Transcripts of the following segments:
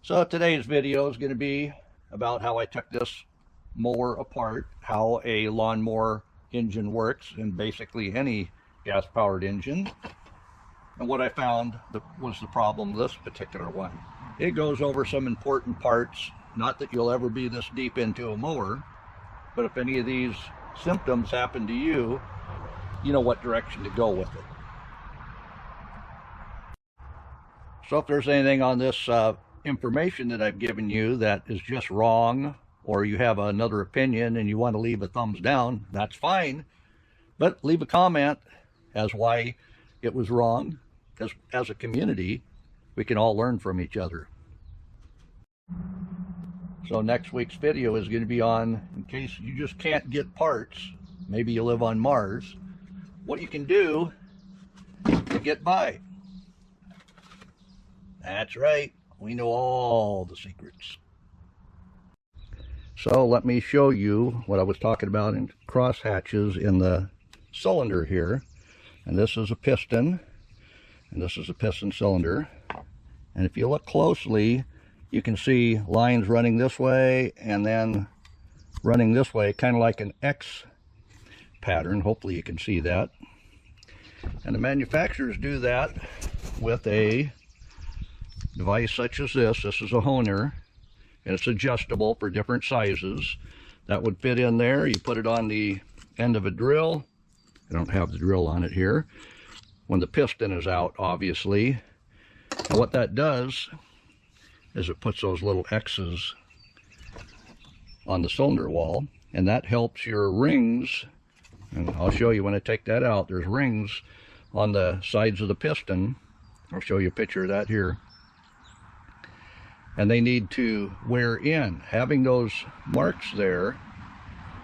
So today's video is going to be about how I took this mower apart, how a lawnmower engine works, and basically any gas-powered engine. And what I found was the problem with this particular one. It goes over some important parts, not that you'll ever be this deep into a mower, but if any of these symptoms happen to you, you know what direction to go with it. So if there's anything on this information that I've given you that is just wrong, or you have another opinion and you want to leave a thumbs down, that's fine. But leave a comment as why it was wrong, because as a community, we can all learn from each other. So next week's video is going to be on, in case you just can't get parts, maybe you live on Mars, what you can do to get by. That's right, we know all the secrets. So let me show you what I was talking about in cross hatches in the cylinder here. And this is a piston, and this is a piston cylinder. And if you look closely, you can see lines running this way and then running this way, kind of like an X pattern. Hopefully you can see that. And the manufacturers do that with a device such as this. This is a honer, and it's adjustable for different sizes. That would fit in there. You put it on the end of a drill. I don't have the drill on it here. When the piston is out, obviously. And what that does is it puts those little X's on the cylinder wall, and that helps your rings. And I'll show you when I take that out. There's rings on the sides of the piston. I'll show you a picture of that here. And they need to wear in. Having those marks there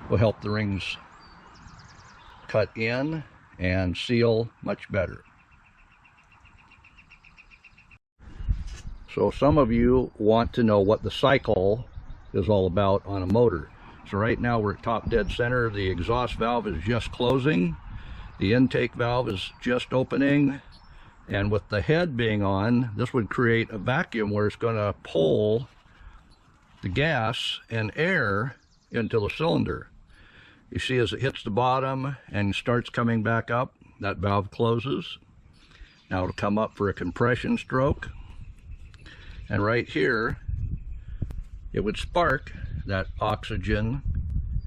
will help the rings cut in and seal much better. So some of you want to know what the cycle is all about on a motor. So right now we're at top dead center. The exhaust valve is just closing. The intake valve is just opening. And with the head being on, this would create a vacuum where it's going to pull the gas and air into the cylinder. You see, as it hits the bottom and starts coming back up, that valve closes. Now it'll come up for a compression stroke. And right here, it would spark that oxygen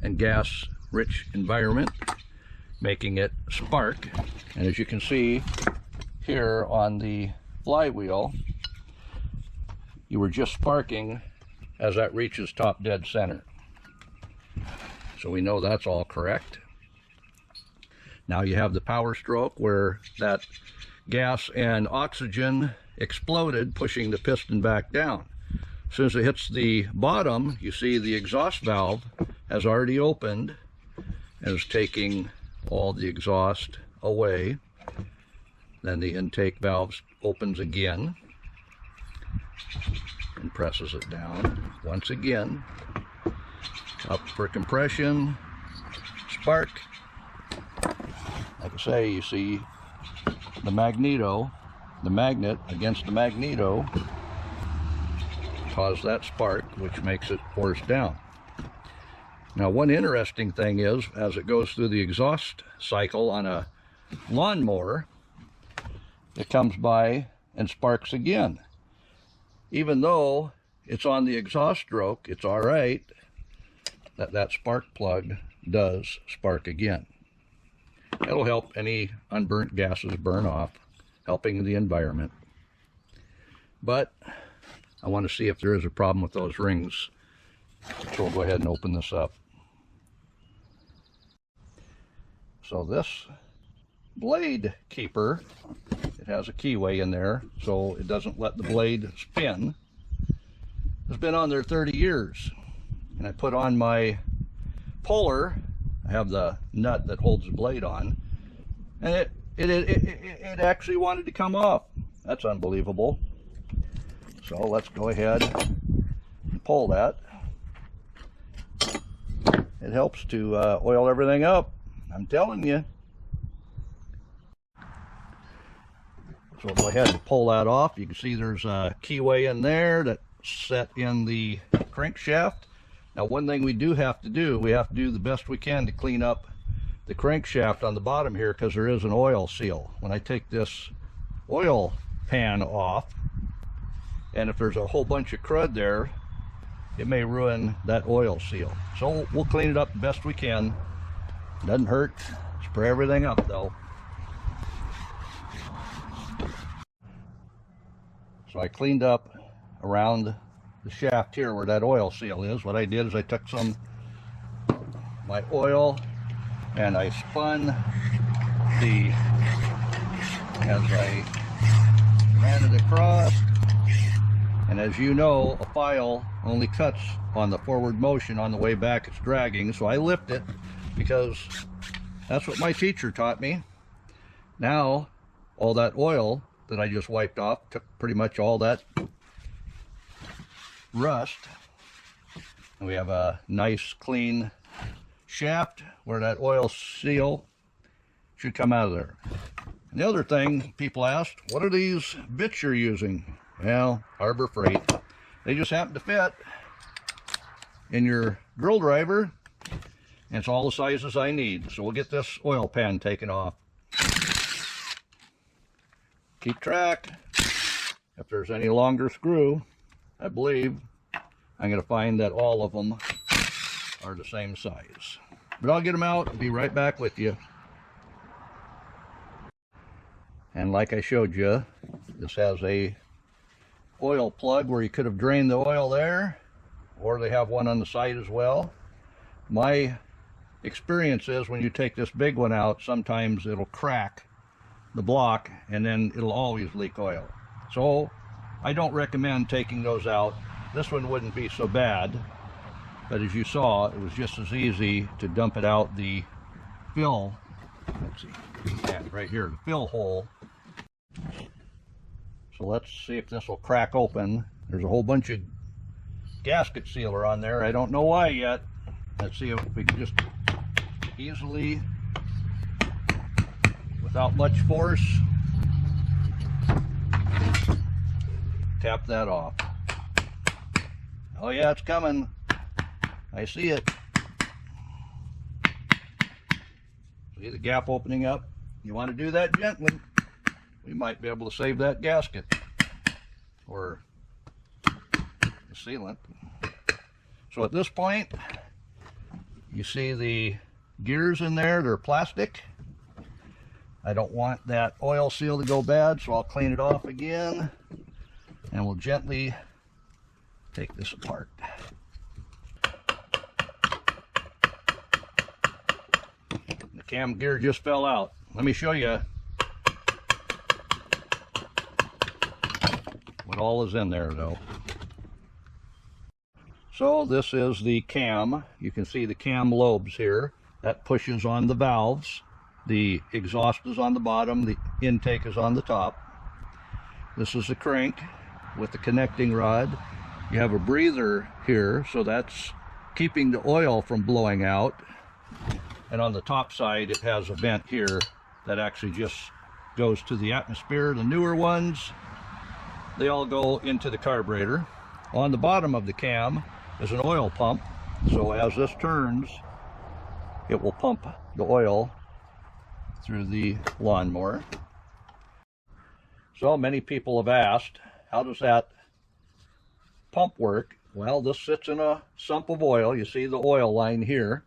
and gas-rich environment, making it spark. And as you can see here on the flywheel, you were just sparking as that reaches top dead center. So we know that's all correct. Now you have the power stroke where that gas and oxygen exploded, pushing the piston back down. As soon as it hits the bottom, you see the exhaust valve has already opened and is taking all the exhaust away. Then the intake valve opens again and presses it down once again. Up for compression, spark. Like I say, you see the magnet against the magneto cause that spark, which makes it force down. Now, one interesting thing is, as it goes through the exhaust cycle on a lawnmower, it comes by and sparks again. Even though it's on the exhaust stroke, it's all right that spark plug does spark again. It'll help any unburnt gases burn off, helping the environment. But I want to see if there is a problem with those rings. So we'll go ahead and open this up. So this blade keeper, it has a keyway in there so it doesn't let the blade spin. It's been on there 30 years. And I put on my puller. I have the nut that holds the blade on, and it actually wanted to come off. That's unbelievable. So let's go ahead and pull that. It helps to oil everything up, I'm telling you. So we'll go ahead and pull that off. You can see there's a keyway in there that set in the crankshaft. Now, one thing we do have to do, we have to do the best we can to clean up the crankshaft on the bottom here, because there is an oil seal. When I take this oil pan off, and if there's a whole bunch of crud there, it may ruin that oil seal. So we'll clean it up the best we can. Doesn't hurt. Spray everything up though. So I cleaned up around the shaft here where that oil seal is. What I did is I took some my oil and I spun as I ran it across. And as you know, a file only cuts on the forward motion. On the way back it's dragging, so I lift it because that's what my teacher taught me. Now all that oil that I just wiped off took pretty much all that rust, and we have a nice clean shaft where that oil seal should come out of there. And the other thing people asked, what are these bits you're using? Well, Harbor Freight. They just happen to fit in your drill driver, and it's all the sizes I need. So we'll get this oil pan taken off. Keep track. If there's any longer screw, I believe I'm going to find that all of them are the same size. But I'll get them out and be right back with you. And like I showed you, this has a oil plug where you could have drained the oil there, or they have one on the side as well. My experience is when you take this big one out, sometimes it'll crack the block and then it'll always leak oil. So I don't recommend taking those out. This one wouldn't be so bad, but as you saw, it was just as easy to dump it out the fill. Let's see, right here, the fill hole. So let's see if this will crack open. There's a whole bunch of gasket sealer on there. I don't know why yet. Let's see if we can just easily, without much force, tap that off. Oh yeah, it's coming. I see it. See the gap opening up? You want to do that gently. We might be able to save that gasket or the sealant. So at this point, you see the gears in there, they're plastic. I don't want that oil seal to go bad, so I'll clean it off again and we'll gently take this apart. The cam gear just fell out. Let me show you what all is in there though. So this is the cam. You can see the cam lobes here. That pushes on the valves. The exhaust is on the bottom, the intake is on the top. This is the crank with the connecting rod. You have a breather here, so that's keeping the oil from blowing out. And on the top side, it has a vent here that actually just goes to the atmosphere. The newer ones, they all go into the carburetor. On the bottom of the cam is an oil pump, so as this turns, it will pump the oil through the lawnmower. So many people have asked, how does that pump work? Well, this sits in a sump of oil. You see the oil line here,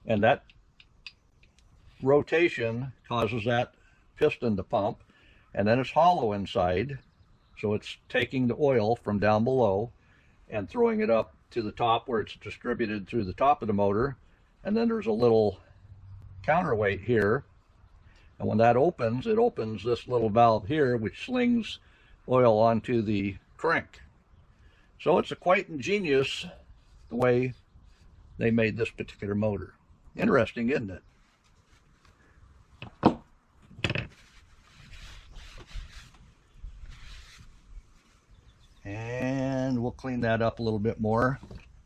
and that rotation causes that piston to pump, and then it's hollow inside, so it's taking the oil from down below and throwing it up to the top where it's distributed through the top of the motor. And then there's a little counterweight here, and when that opens, it opens this little valve here which slings oil onto the crank. So it's quite ingenious the way they made this particular motor. Interesting, isn't it? And we'll clean that up a little bit more.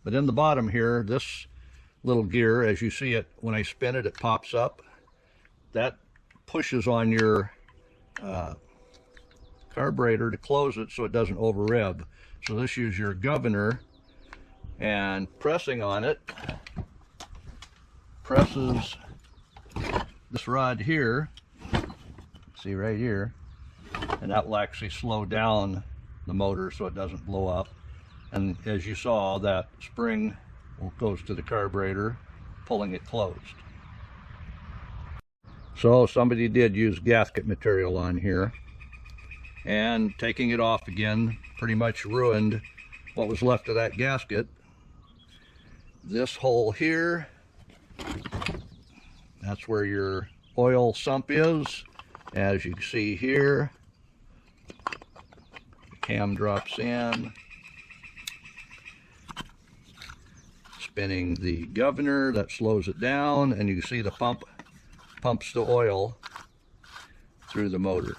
But in the bottom here, this little gear, as you see it, when I spin it, it pops up. That pushes on your carburetor to close it so it doesn't over rev. So this is your governor, and pressing on it presses this rod here, see right here, and that will actually slow down the motor so it doesn't blow up. And as you saw, that spring goes to the carburetor, pulling it closed. So somebody did use gasket material on here, and taking it off again pretty much ruined what was left of that gasket. This hole here, that's where your oil sump is. As you can see here, the cam drops in, spinning the governor, that slows it down, and you can see the pump pumps the oil through the motor.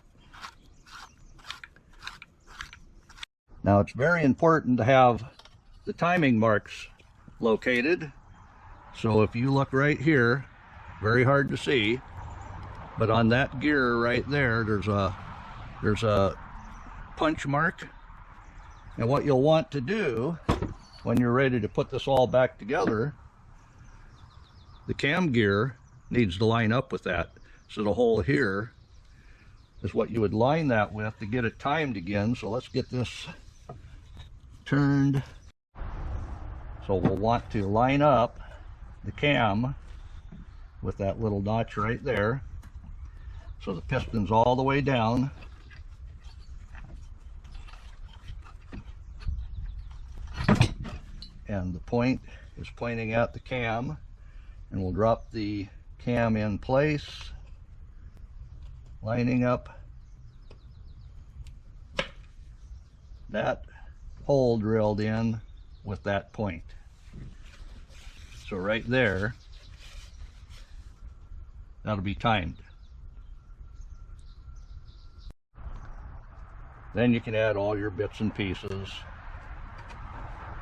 Now it's very important to have the timing marks located. So if you look right here, very hard to see, but on that gear right there, there's a punch mark. And what you'll want to do when you're ready to put this all back together, the cam gear needs to line up with that. So the hole here is what you would line that with to get it timed again. So let's get this turned. So we'll want to line up the cam with that little notch right there. So the piston's all the way down. And the point is pointing at the cam, and we'll drop the cam in place, lining up that hole drilled in with that point. So right there, that'll be timed. Then you can add all your bits and pieces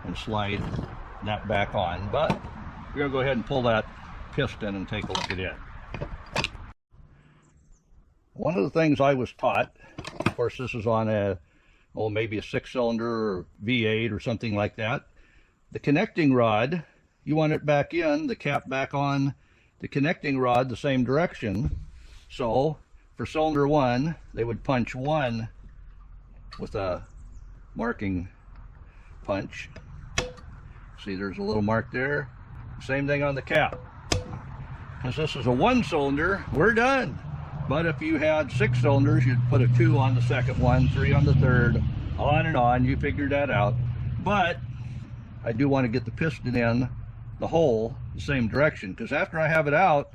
and slide that back on, but we're going to go ahead and pull that piston and take a look at it. One of the things I was taught, of course this is on a, maybe a 6-cylinder or V8 or something like that, the connecting rod, you want it back in, the cap back on the connecting rod the same direction. So for cylinder 1, they would punch 1 with a marking punch. See, there's a little mark there. Same thing on the cap. Because this is a 1-cylinder, we're done. But if you had 6 cylinders, you'd put a 2 on the second one, 3 on the third, on and on. You figured that out. But I do want to get the piston in the hole the same direction, because after I have it out,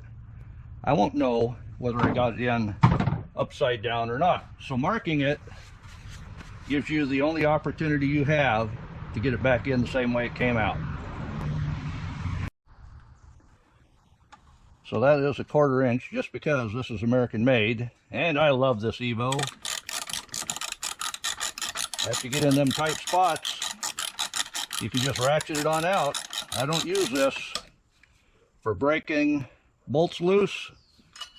I won't know whether I got it in upside down or not. So marking it gives you the only opportunity you have to get it back in the same way it came out. So that is a 1/4 inch, just because this is American made, and I love this Evo. After you get in them tight spots, you can just ratchet it on out. I don't use this for breaking bolts loose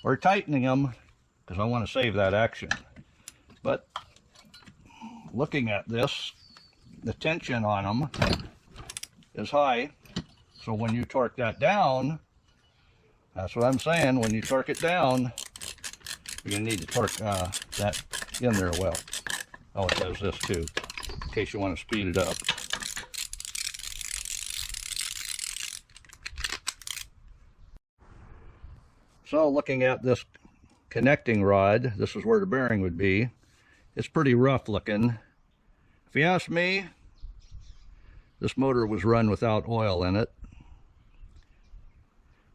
or tightening them, because I want to save that action. But looking at this, the tension on them is high, so when you torque that down, that's what I'm saying, when you torque it down, you're going to need to torque that in there well. Oh, it does this too, in case you want to speed it up. So looking at this connecting rod, this is where the bearing would be. It's pretty rough looking. If you ask me, this motor was run without oil in it.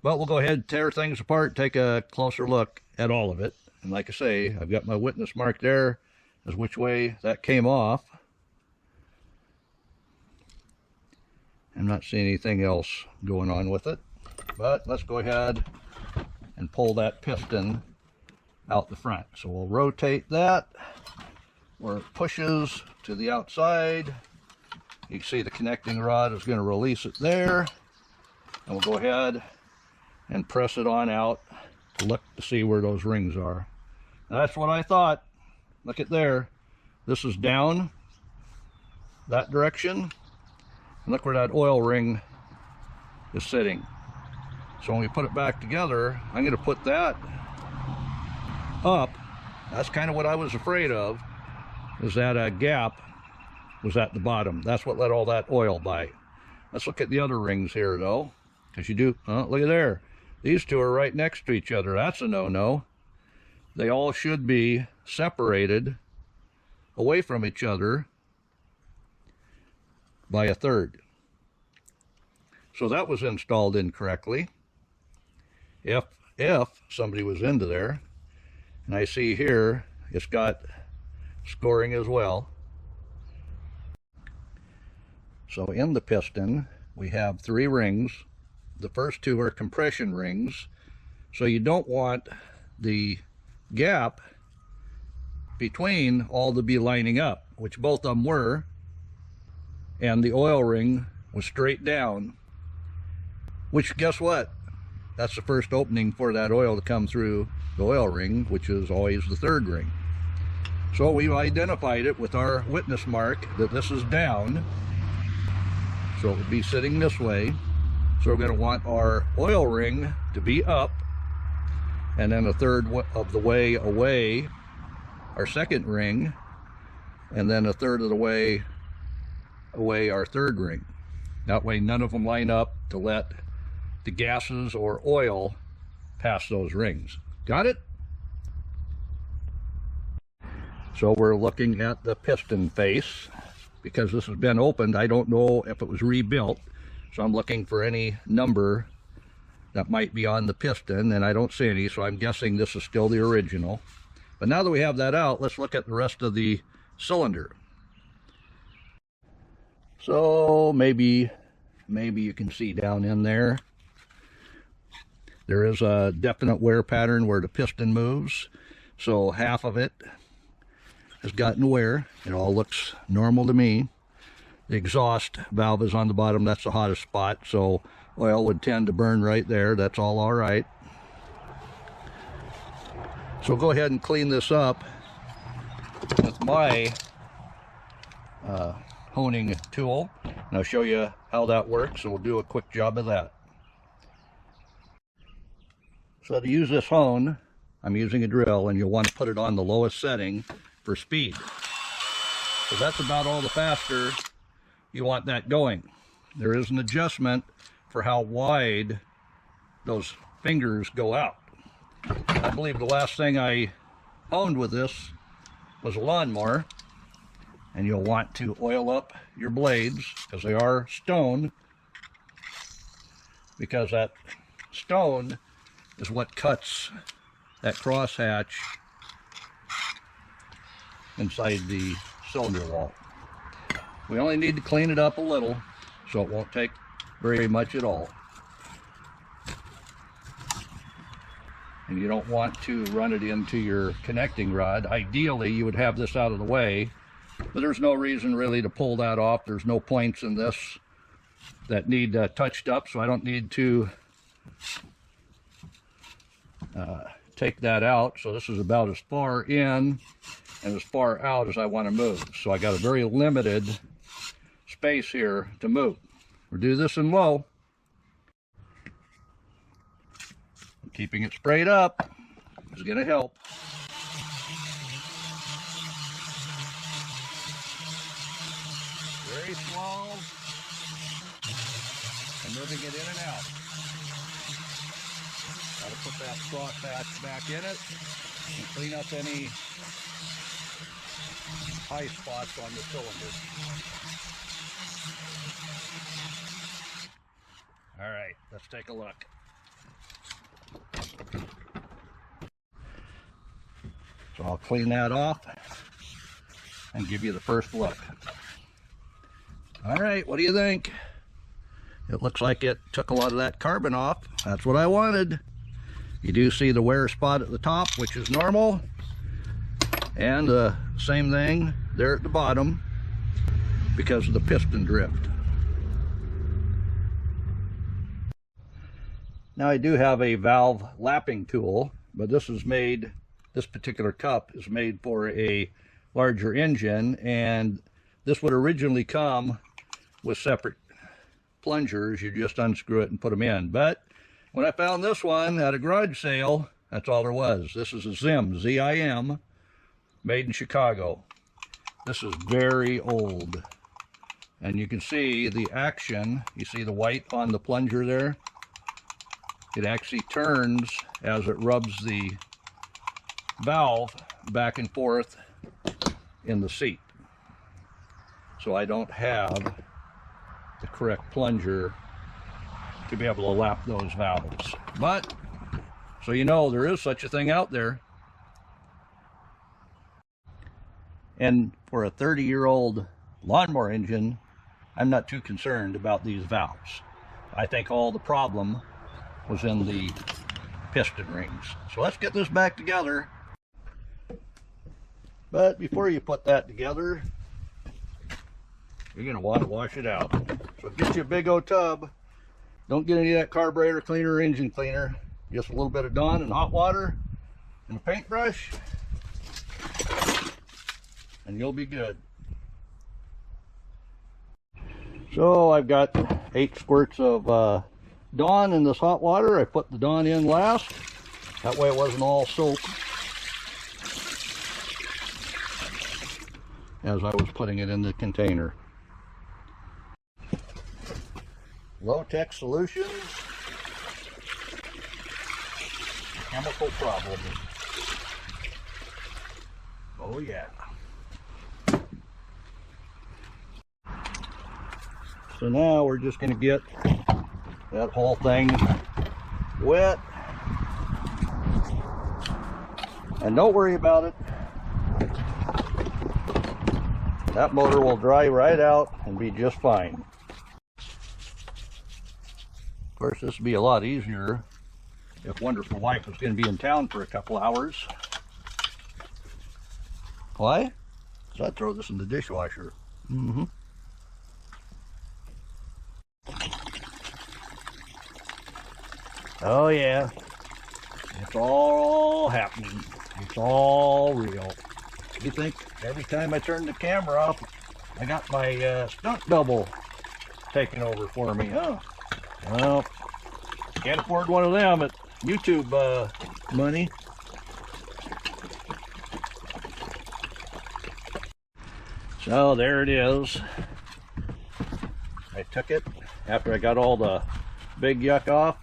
But we'll go ahead and tear things apart, take a closer look at all of it. And like I say, I've got my witness mark there as which way that came off. I'm not seeing anything else going on with it. But let's go ahead and pull that piston out the front. So we'll rotate that where it pushes to the outside. You can see the connecting rod is going to release it there. And we'll go ahead and press it on out to look to see where those rings are. Now that's what I thought. Look at there. This is down that direction. And look where that oil ring is sitting. So when we put it back together, I'm going to put that up. That's kind of what I was afraid of, is that a gap was at the bottom. That's what let all that oil by. Let's look at the other rings here though, because you do, look at there. These two are right next to each other. That's a no-no. They all should be separated away from each other by a third. So that was installed incorrectly. If somebody was into there, and I see here it's got scoring as well. So in the piston we have 3 rings. The first 2 are compression rings, so you don't want the gap between all to be lining up, which both of them were, and the oil ring was straight down, which, guess what, that's the first opening for that oil to come through the oil ring, which is always the 3rd ring. So we've identified it with our witness mark that this is down, so it would be sitting this way. So we're going to want our oil ring to be up, and then a third of the way away our 2nd ring, and then a third of the way away our 3rd ring. That way none of them line up to let the gases or oil pass those rings. Got it? So we're looking at the piston face. Because this has been opened, I don't know if it was rebuilt, so I'm looking for any number that might be on the piston, and I don't see any, so I'm guessing this is still the original. But now that we have that out, let's look at the rest of the cylinder. So maybe you can see down in there, there is a definite wear pattern where the piston moves. So half of it has gotten wear. It all looks normal to me. The exhaust valve is on the bottom. That's the hottest spot, so oil would tend to burn right there. That's all right. So go ahead and clean this up with my honing tool, and I'll show you how that works, and we'll do a quick job of that. So to use this hone, I'm using a drill, and you'll want to put it on the lowest setting for speed. So that's about all the faster you want that going. There is an adjustment for how wide those fingers go out. I believe the last thing I honed with this was a lawnmower, and you'll want to oil up your blades because they are stone, because that stone is what cuts that crosshatch inside the cylinder wall. We only need to clean it up a little, so it won't take very much at all. And you don't want to run it into your connecting rod. Ideally, you would have this out of the way, but there's no reason really to pull that off. There's no points in this that need touched up, so I don't need to take that out. So this is about as far in and as far out as I want to move. So I got a very limited space here to move. We'll do this in low. Keeping it sprayed up is going to help. Very slow. And moving it in and out. Got to put that crosshatch back in it and clean up any high spots on the cylinder. All right, let's take a look. So I'll clean that off and give you the first look. All right, what do you think? It looks like it took a lot of that carbon off. That's what I wanted. You do see the wear spot at the top, which is normal, and the same thing there at the bottom because of the piston drift. Now I do have a valve lapping tool, but this is made, this particular cup is made for a larger engine, and this would originally come with separate plungers. You just unscrew it and put them in. But when I found this one at a garage sale, that's all there was. This is a Zim, Z-I-M, made in Chicago. This is very old. And you can see the action. You see the white on the plunger there? It actually turns as it rubs the valve back and forth in the seat. So I don't have the correct plunger to be able to lap those valves. But, so you know, there is such a thing out there. And for a 30-year-old lawnmower engine, I'm not too concerned about these valves. I think all the problem was in the piston rings. So let's get this back together. But before you put that together, you're going to want to wash it out. So get you a big old tub. Don't get any of that carburetor cleaner or engine cleaner. Just a little bit of Dawn and hot water and a paintbrush, and you'll be good. So I've got 8 squirts of Dawn in this hot water. I put the Dawn in last. That way it wasn't all soap as I was putting it in the container. Low-tech solutions, chemical problems. Oh yeah. So now we're just going to get that whole thing wet. And don't worry about it. That motor will dry right out and be just fine. Of course, this would be a lot easier if Wonderful Wife was going to be in town for a couple hours. Why? So I'd throw this in the dishwasher. Oh yeah, it's all happening. It's all real. You think every time I turn the camera off, I got my stunt double taking over for me? Oh, well, can't afford one of them at YouTube money. So there it is. I took it after I got all the big yuck off,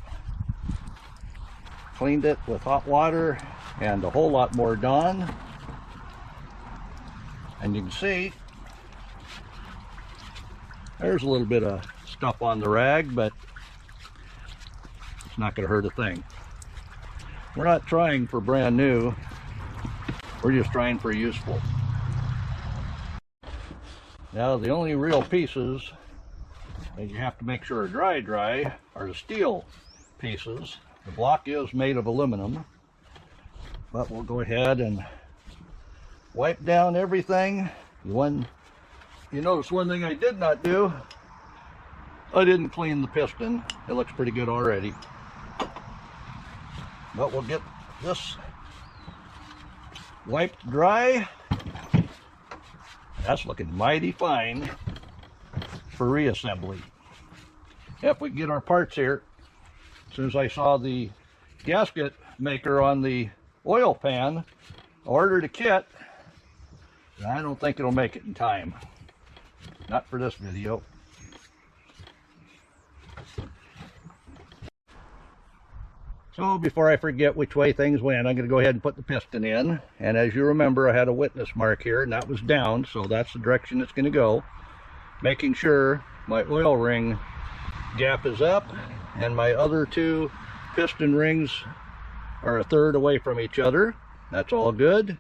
cleaned it with hot water and a whole lot more Dawn. And you can see there's a little bit of stuff on the rag, but it's not going to hurt a thing. We're not trying for brand new. We're just trying for useful. Now the only real pieces that you have to make sure are dry are the steel pieces. The block is made of aluminum, but we'll go ahead and wipe down everything. You notice one thing I did not do, I didn't clean the piston. It looks pretty good already. But we'll get this wiped dry. That's looking mighty fine for reassembly. If we get our parts here, as soon as I saw the gasket maker on the oil pan, I ordered a kit. I don't think it'll make it in time. Not for this video. So before I forget which way things went, I'm going to go ahead and put the piston in. And as you remember, I had a witness mark here, and that was down, so that's the direction it's going to go. Making sure my oil ring gap is up, and my other 2 piston rings are a third away from each other. That's all good.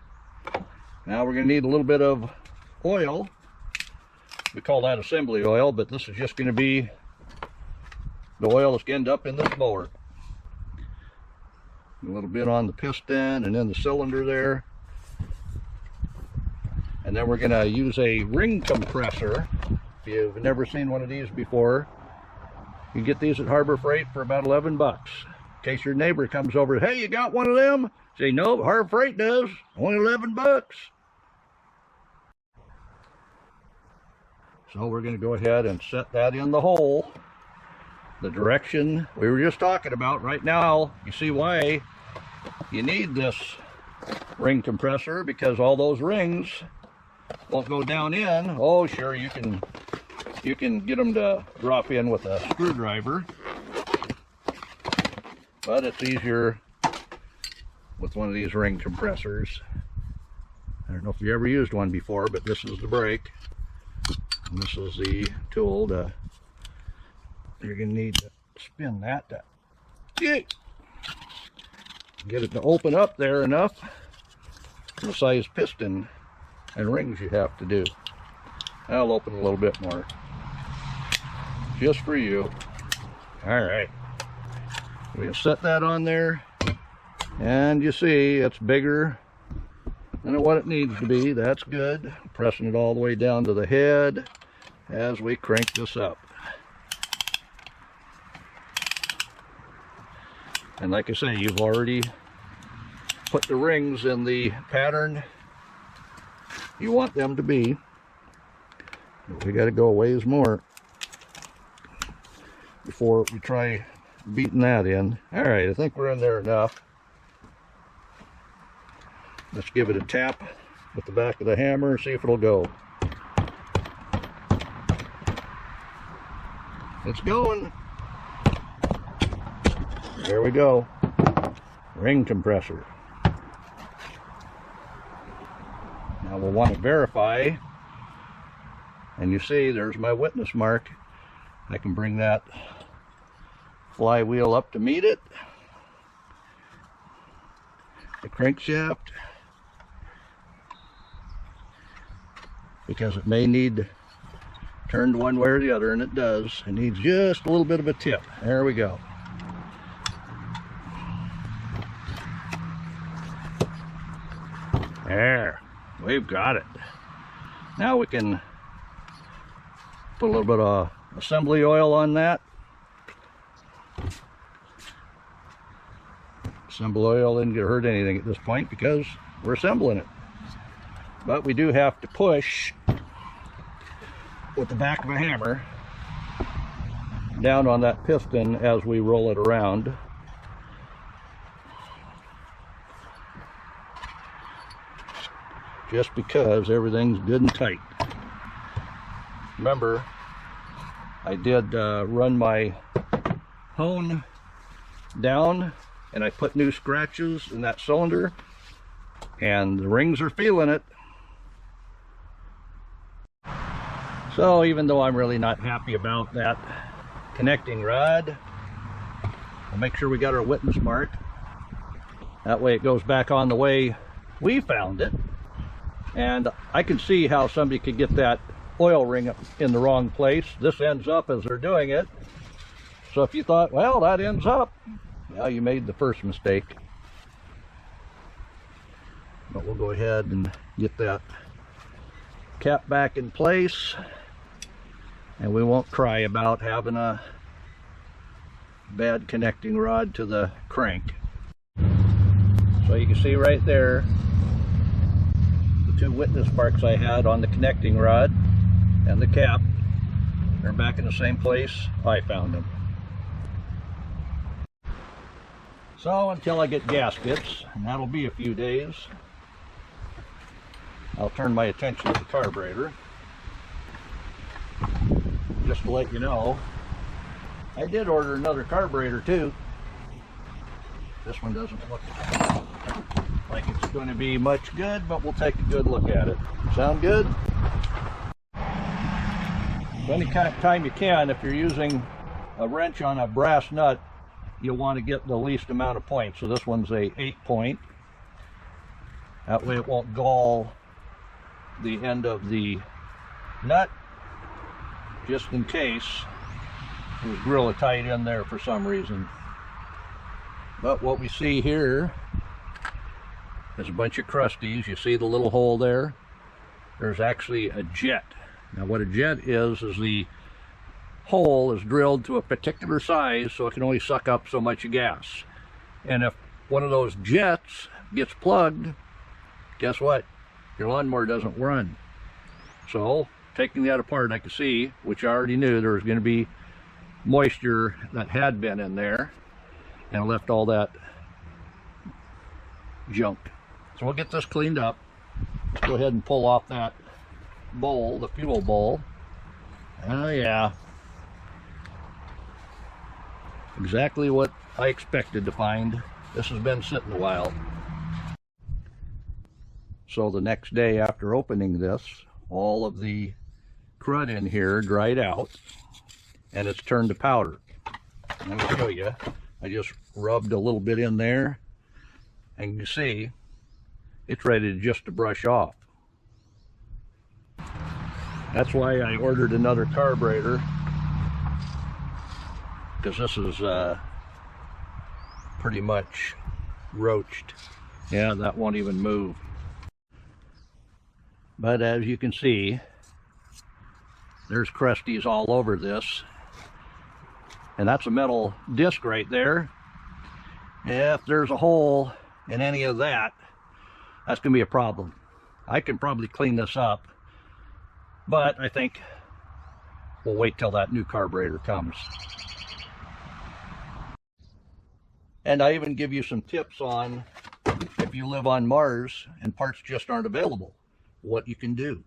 Now we're going to need a little bit of oil. We call that assembly oil, but this is just going to be the oil that's going to end up in this mower. A little bit on the piston and then the cylinder there. And then we're going to use a ring compressor. If you've never seen one of these before, you can get these at Harbor Freight for about 11 bucks. In case your neighbor comes over, hey, you got one of them? Say, no, Harbor Freight does. Only 11 bucks. So we're going to go ahead and set that in the hole, the direction we were just talking about. Right now, you see why you need this ring compressor, because all those rings won't go down in. Oh, sure, you can get them to drop in with a screwdriver, but it's easier with one of these ring compressors. I don't know if you ever used one before, but this is the brake, and this is the tool to, you're going to need to spin that to get it to open up there enough for the size piston and rings you have to do. I'll open a little bit more just for you. All right, we'll set that on there, and you see it's bigger than what it needs to be. That's good. Pressing it all the way down to the head as we crank this up. And like I say, you've already put the rings in the pattern you want them to be. But we got to go a ways more before we try beating that in. All right, I think we're in there enough. Let's give it a tap with the back of the hammer and see if it'll go. It's going. There we go. Ring compressor. Now we'll want to verify. And you see there's my witness mark. I can bring that flywheel up to meet it. The crankshaft. Because it may need turned one way or the other, and it does. It needs just a little bit of a tip. There we go. There, we've got it. Now we can put a little bit of assembly oil on that. Assembly oil didn't get hurt anything at this point because we're assembling it. But we do have to push with the back of a hammer down on that piston as we roll it around. Just because everything's good and tight. Remember, I did run my hone down, and I put new scratches in that cylinder, and the rings are feeling it. So even though I'm really not happy about that connecting rod, we'll make sure we got our witness mark. That way it goes back on the way we found it. And I can see how somebody could get that oil ring in the wrong place. This ends up as they're doing it. So if you thought, well, that ends up, well, you made the first mistake. But we'll go ahead and get that cap back in place, and we won't cry about having a bad connecting rod to the crank. So you can see right there the two witness marks I had on the connecting rod and the cap. They're back in the same place I found them. So until I get gaskets, and that'll be a few days, I'll turn my attention to the carburetor. Just to let you know, I did order another carburetor too. This one doesn't look like it's going to be much good, but we'll take a good look at it. Sound good? So any time you can, if you're using a wrench on a brass nut, you'll want to get the least amount of points. So this one's a 8-point. That way it won't gall the end of the nut, just in case it was really tight in there for some reason. But what we see here is a bunch of crusties. You see the little hole there? There's actually a jet. Now what a jet is the hole is drilled to a particular size so it can only suck up so much gas. And if one of those jets gets plugged, guess what? Your lawnmower doesn't run. So taking that apart, I could see, which I already knew there was going to be moisture that had been in there, and left all that junk. So we'll get this cleaned up. Let's go ahead and pull off that bowl, the fuel bowl. Oh yeah, exactly what I expected to find. This has been sitting a while. So the next day after opening this, all of the crud in here dried out and it's turned to powder. Let me show you. I just rubbed a little bit in there and you can see it's ready just to brush off. That's why I ordered another carburetor, because this is pretty much roached. Yeah, that won't even move. But as you can see, there's crusties all over this, and that's a metal disc right there. If there's a hole in any of that, that's gonna be a problem. I can probably clean this up, but I think we'll wait till that new carburetor comes. And I even give you some tips on, if you live on Mars and parts just aren't available, what you can do.